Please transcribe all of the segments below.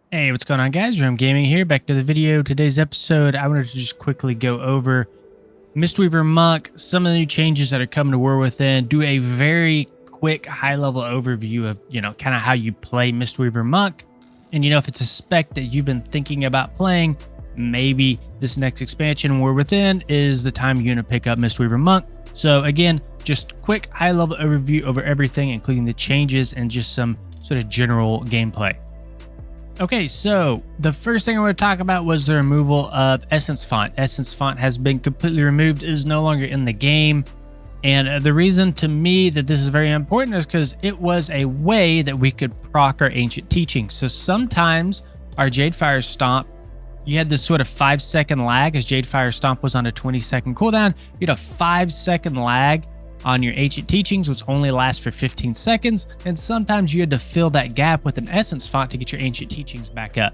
Hey, what's going on, guys? Ram Gaming here, back to the video. Today's episode, I wanted to just quickly go over Mistweaver Monk, some of the new changes that are coming to War Within, do a very quick high-level overview of, kind of how you play Mistweaver Monk. And, if it's a spec that you've been thinking about playing, maybe this next expansion, War Within, is the time you're going to pick up Mistweaver Monk. So, again, just quick high-level overview over everything, including the changes and just some sort of general gameplay. Okay, so the first thing I want to talk about was the removal of Essence Font. Essence Font has been completely removed, is no longer in the game. And the reason to me that this is very important is because it was a way that we could proc our ancient teachings. So sometimes our Jadefire Stomp, you had this sort of 5-second lag as Jadefire Stomp was on a 20-second cooldown. You had a 5-second lag on your ancient teachings, which only lasts for 15 seconds, and sometimes you had to fill that gap with an essence font to get your ancient teachings back up.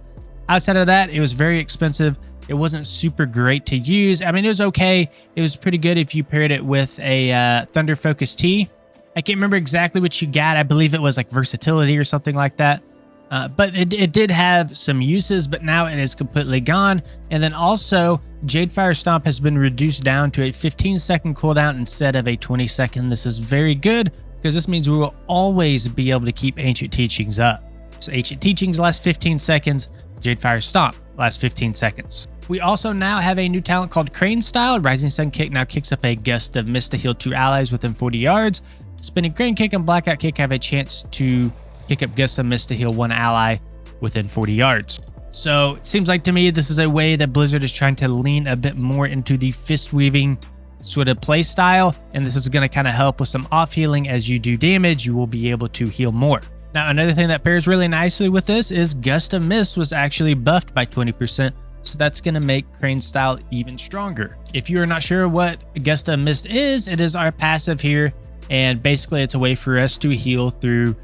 Outside of that, it was very expensive. It wasn't super great to use. I mean, it was okay. It was pretty good if you paired it with a Thunder Focus T. I can't remember exactly what you got. I believe it was like versatility or something like that. But it did have some uses, but now it is completely gone. And then also, Jadefire Stomp has been reduced down to a 15-second cooldown instead of a 20-second. This is very good because this means we will always be able to keep Ancient Teachings up. So Ancient Teachings last 15 seconds, Jadefire Stomp last 15 seconds. We also now have a new talent called Crane Style. Rising Sun Kick now kicks up a gust of mist to heal 2 allies within 40 yards. Spinning Crane Kick and Blackout Kick have a chance to kick up gust of mist to heal 1 ally within 40 yards. So it seems like to me this is a way that Blizzard is trying to lean a bit more into the fist weaving sort of play style, and this is going to kind of help with some off healing. As you do damage, you will be able to heal more. Now, another thing that pairs really nicely with this is Gust of Mist was actually buffed by 20%, so that's going to make Crane Style even stronger. If you are not sure what Gust of Mist is, it is our passive here, and basically it's a way for us to heal through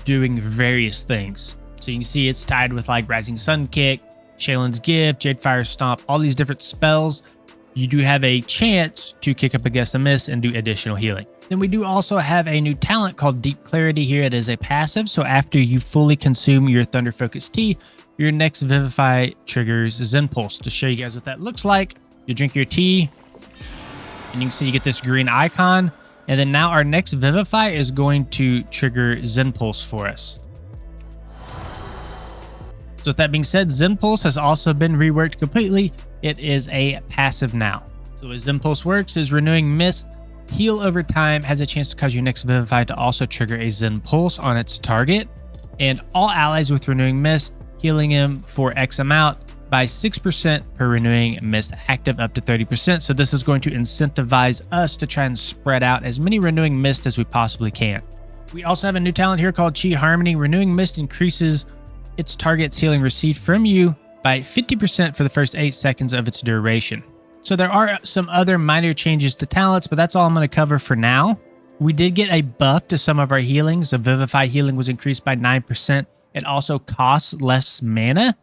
doing various things. So you can see it's tied with like Rising Sun Kick, Shaylin's Gift, Jadefire Stomp, all these different spells. You do have a chance to kick up a Gust of Mist and do additional healing. Then we do also have a new talent called Deep Clarity here. It is a passive, so after you fully consume your Thunder Focus Tea, your next Vivify triggers Zen Pulse. To show you guys what that looks like, you drink your tea, and you can see you get this green icon. And then now our next Vivify is going to trigger Zen Pulse for us. So with that being said, Zen Pulse has also been reworked completely. It is a passive now. So as Zen Pulse works is Renewing Mist, heal over time, has a chance to cause your next Vivify to also trigger a Zen Pulse on its target. And all allies with Renewing Mist, healing him for X amount by 6% per Renewing Mist active up to 30%. So this is going to incentivize us to try and spread out as many Renewing Mist as we possibly can. We also have a new talent here called Chi Harmony. Renewing Mist increases its target's healing received from you by 50% for the first 8 seconds of its duration. So there are some other minor changes to talents, but that's all I'm going to cover for now. We did get a buff to some of our healings. The Vivify healing was increased by 9%. It also costs less mana.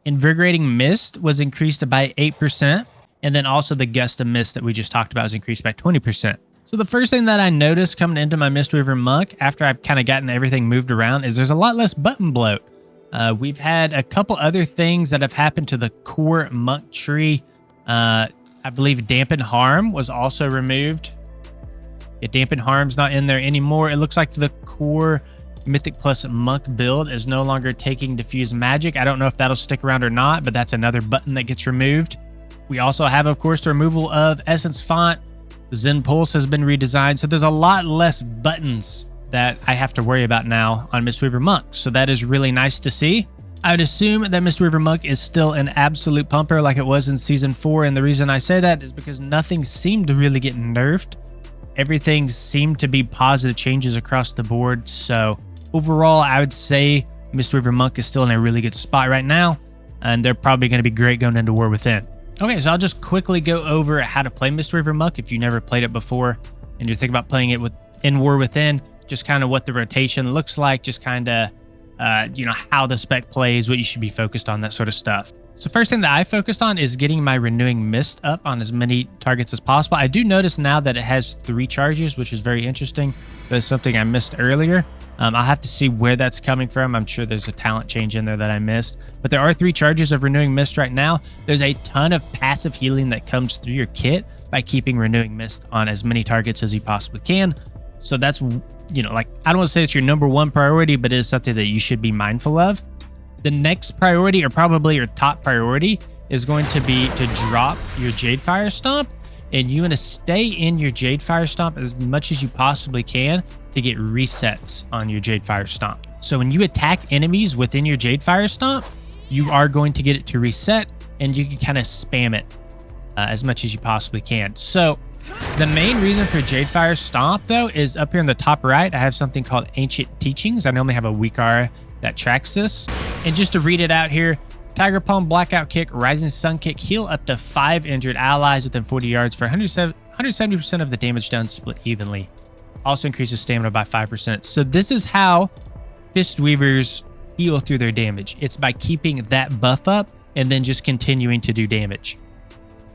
Invigorating Mist was increased by 8%, and then also the Gust of Mist that we just talked about was increased by 20%. So the first thing that I noticed coming into my Mistweaver Monk after I've kind of gotten everything moved around is there's a lot less button bloat. We've had a couple other things that have happened to the core Monk tree. I believe Dampen Harm was also removed. Yeah, Dampen Harm's not in there anymore. It looks like the core Mythic plus Monk build is no longer taking Diffuse Magic. I don't know if that'll stick around or not, but that's another button that gets removed. We also have, of course, the removal of Essence Font. Zen Pulse has been redesigned, so there's a lot less buttons that I have to worry about now on Mistweaver Monk, so that is really nice to see. I would assume that Mistweaver Monk is still an absolute pumper like it was in Season 4, and the reason I say that is because nothing seemed to really get nerfed. Everything seemed to be positive changes across the board, so overall, I would say Mistweaver Monk is still in a really good spot right now, and they're probably going to be great going into War Within. Okay, so I'll just quickly go over how to play Mistweaver Monk if you never played it before and you're thinking about playing it in War Within, just kind of what the rotation looks like, just kind of, how the spec plays, what you should be focused on, that sort of stuff. So first thing that I focused on is getting my Renewing Mist up on as many targets as possible. I do notice now that it has 3 charges, which is very interesting. That's something I missed earlier. I'll have to see where that's coming from. I'm sure there's a talent change in there that I missed. But there are 3 charges of Renewing Mist right now. There's a ton of passive healing that comes through your kit by keeping Renewing Mist on as many targets as you possibly can. So that's, you know, like, I don't want to say it's your #1 priority, but it is something that you should be mindful of. The next priority, or probably your top priority, is going to be to drop your Jadefire Stomp, and you want to stay in your Jadefire Stomp as much as you possibly can to get resets on your Jadefire Stomp. So when you attack enemies within your Jadefire Stomp, you are going to get it to reset, and you can kind of spam it as much as you possibly can. So the main reason for Jadefire Stomp, though, is up here in the top right. I have something called Ancient Teachings. I normally have a weak aura that tracks this. And just to read it out here, Tiger Palm, Blackout Kick, Rising Sun Kick, heal up to 5 injured allies within 40 yards for 170% of the damage done split evenly. Also increases stamina by 5%. So this is how Mistweavers heal through their damage. It's by keeping that buff up and then just continuing to do damage.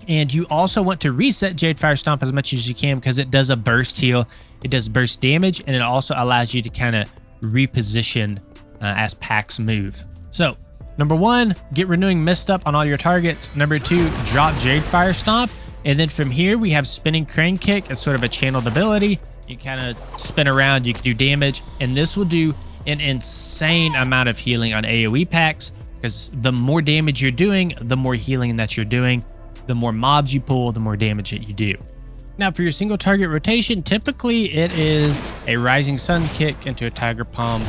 And you also want to reset Jadefire Stomp as much as you can because it does a burst heal. It does burst damage, and it also allows you to kind of reposition as packs move. So, #1, get Renewing Mist up on all your targets. #2, drop Jadefire Stomp. And then from here, we have Spinning Crane Kick. It's sort of a channeled ability. You kind of spin around, you can do damage, and this will do an insane amount of healing on AoE packs because the more damage you're doing, the more healing that you're doing. The more mobs you pull, the more damage that you do. Now, for your single target rotation, typically it is a Rising Sun Kick into a Tiger Palm,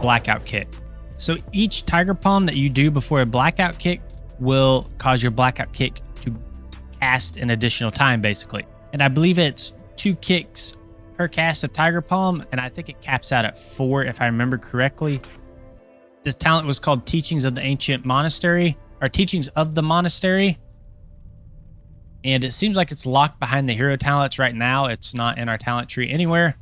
Blackout Kick. So each Tiger Palm that you do before a Blackout Kick will cause your Blackout Kick to cast an additional time, basically. And I believe it's 2 kicks per cast of Tiger Palm, and I think it caps out at 4 if I remember correctly. This talent was called Teachings of the Ancient Monastery, or Teachings of the Monastery. And it seems like it's locked behind the hero talents right now. It's not in our talent tree anywhere.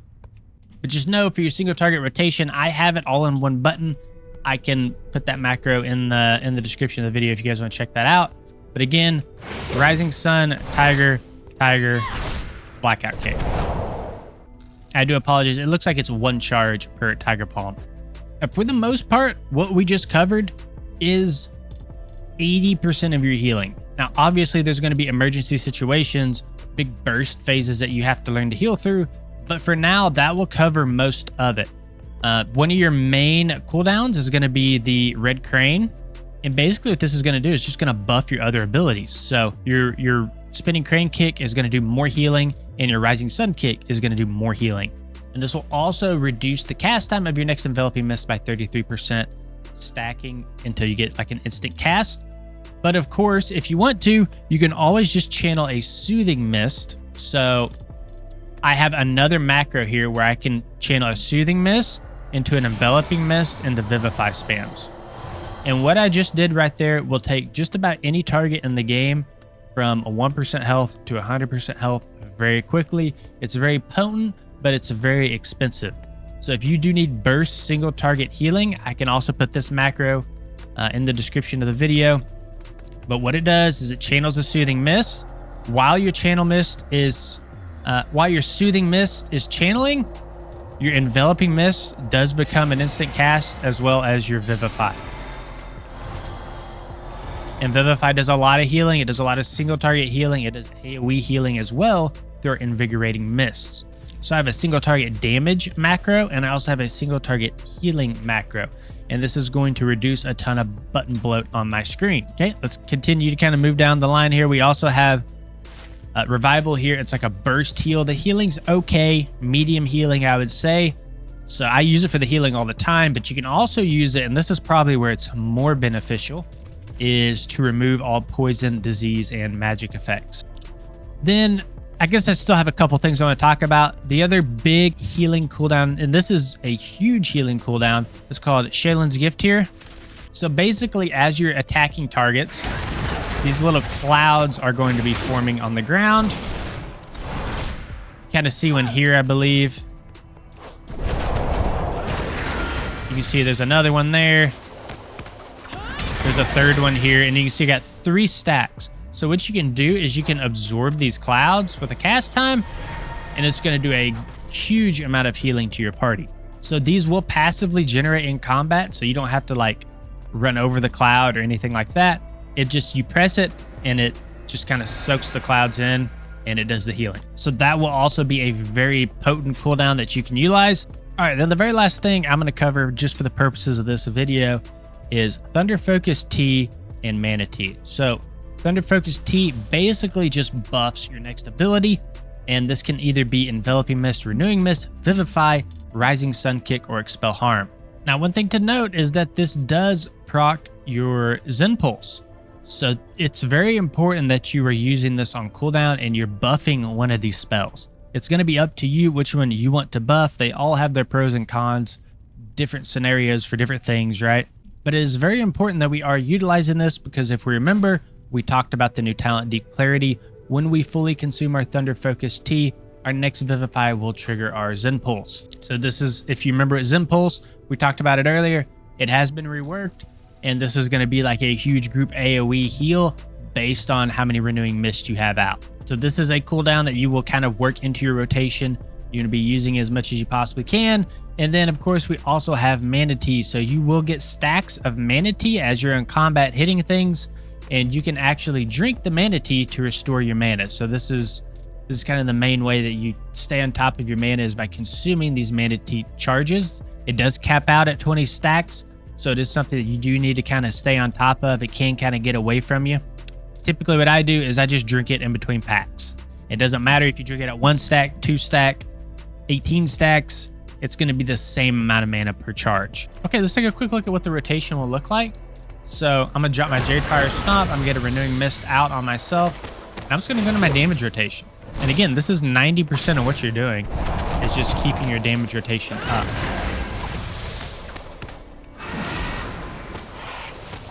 But just know for your single target rotation, I have it all in one button. I can put that macro in the description of the video if you guys want to check that out. But again, Rising Sun, Tiger, Blackout Kick. I do apologize. It looks like it's 1 charge per Tiger Palm. And for the most part, what we just covered is 80% of your healing. Now, obviously, there's going to be emergency situations, big burst phases that you have to learn to heal through. But for now, that will cover most of it. One of your main cooldowns is going to be the Red Crane. And basically what this is going to do is just going to buff your other abilities. So your Spinning Crane Kick is going to do more healing, and your Rising Sun Kick is going to do more healing. And this will also reduce the cast time of your next Enveloping Mist by 33%, stacking until you get like an instant cast. But of course, if you want to, you can always just channel a Soothing Mist. So I have another macro here where I can channel a Soothing Mist into an Enveloping Mist into Vivify spams. And what I just did right there will take just about any target in the game from a 1% health to 100% health very quickly. It's very potent, but it's very expensive. So if you do need burst single target healing, I can also put this macro in the description of the video. But what it does is it channels a Soothing Mist. While your Soothing Mist is channeling, your Enveloping Mist does become an instant cast as well as your Vivify. And Vivify does a lot of healing. It does a lot of single target healing. It does AoE healing as well through our Invigorating Mists. So I have a single target damage macro, and I also have a single target healing macro. And this is going to reduce a ton of button bloat on my screen. Okay, let's continue to kind of move down the line here. We also have Revival here. It's like a burst heal. The healing's okay, medium healing, I would say. So I use it for the healing all the time, but you can also use it, and this is probably where it's more beneficial, is to remove all poison, disease, and magic effects. Then I guess I still have a couple things I want to talk about. The other big healing cooldown, and this is a huge healing cooldown, it's called Shaylin's Gift here. So basically, as you're attacking targets, these little clouds are going to be forming on the ground. Kind of see one here, I believe. You can see there's another one there. There's a third one here, and you can see you got 3 stacks. So what you can do is you can absorb these clouds with a cast time, and it's going to do a huge amount of healing to your party. So these will passively generate in combat, so you don't have to like run over the cloud or anything like that. It just, you press it and it just kind of soaks the clouds in and it does the healing. So that will also be a very potent cooldown that you can utilize. All right, then the very last thing I'm going to cover just for the purposes of this video is Thunder Focus T and Mana T. So Thunder Focus T basically just buffs your next ability, and this can either be Enveloping Mist, Renewing Mist, Vivify, Rising Sun Kick, or Expel Harm. Now, one thing to note is that this does proc your Zen Pulse. So it's very important that you are using this on cooldown and you're buffing one of these spells. It's going to be up to you which one you want to buff. They all have their pros and cons, different scenarios for different things, right? But it is very important that we are utilizing this because if we remember, we talked about the new talent Deep Clarity. When we fully consume our Thunder Focus T, our next Vivify will trigger our Zen Pulse. So this is, if you remember Zen Pulse, we talked about it earlier. It has been reworked, and this is going to be like a huge group AoE heal based on how many Renewing Mist you have out. So this is a cooldown that you will kind of work into your rotation. You're going to be using as much as you possibly can. And then, of course, we also have Mana Tea. So you will get stacks of Mana Tea as you're in combat hitting things, and you can actually drink the Mana Tea to restore your mana. So this is kind of the main way that you stay on top of your mana is by consuming these Mana Tea charges. It does cap out at 20 stacks, so it is something that you do need to kind of stay on top of. It can kind of get away from you. Typically what I do is I just drink it in between packs. It doesn't matter if you drink it at 1 stack, 2 stack, 18 stacks, it's going to be the same amount of mana per charge. Okay, let's take a quick look at what the rotation will look like. So I'm going to drop my Jadefire Stomp. I'm going to get a Renewing Mist out on myself. And I'm just going to go to my damage rotation. And again, this is 90% of what you're doing is just keeping your damage rotation up.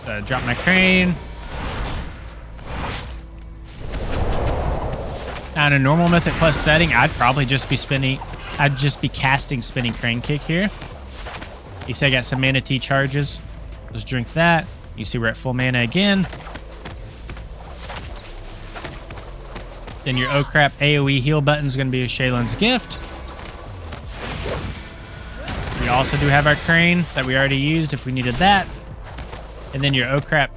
So drop my Crane. Now in a normal Mythic Plus setting, I'd probably just be casting Spinning Crane Kick here. You see I got some Mana Tea charges. Let's drink that. You see we're at full mana again. Then your oh crap AoE heal button is going to be a Shaylin's Gift. We also do have our Crane that we already used if we needed that. And then your oh crap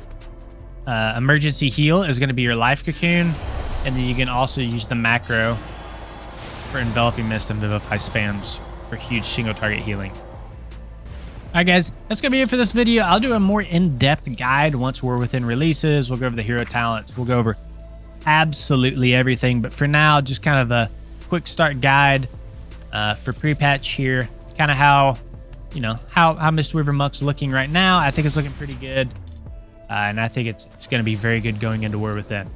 emergency heal is going to be your Life Cocoon. And then you can also use the macro for Enveloping Mist and Vivify spams for huge single target healing. Alright guys, that's going to be it for this video. I'll do a more in-depth guide once we're within releases. We'll go over the hero talents. We'll go over absolutely everything. But for now, just kind of a quick start guide for pre-patch here. Kind of how, you know, how Mistweaver Muck's looking right now. I think it's looking pretty good. And I think it's going to be very good going into War Within.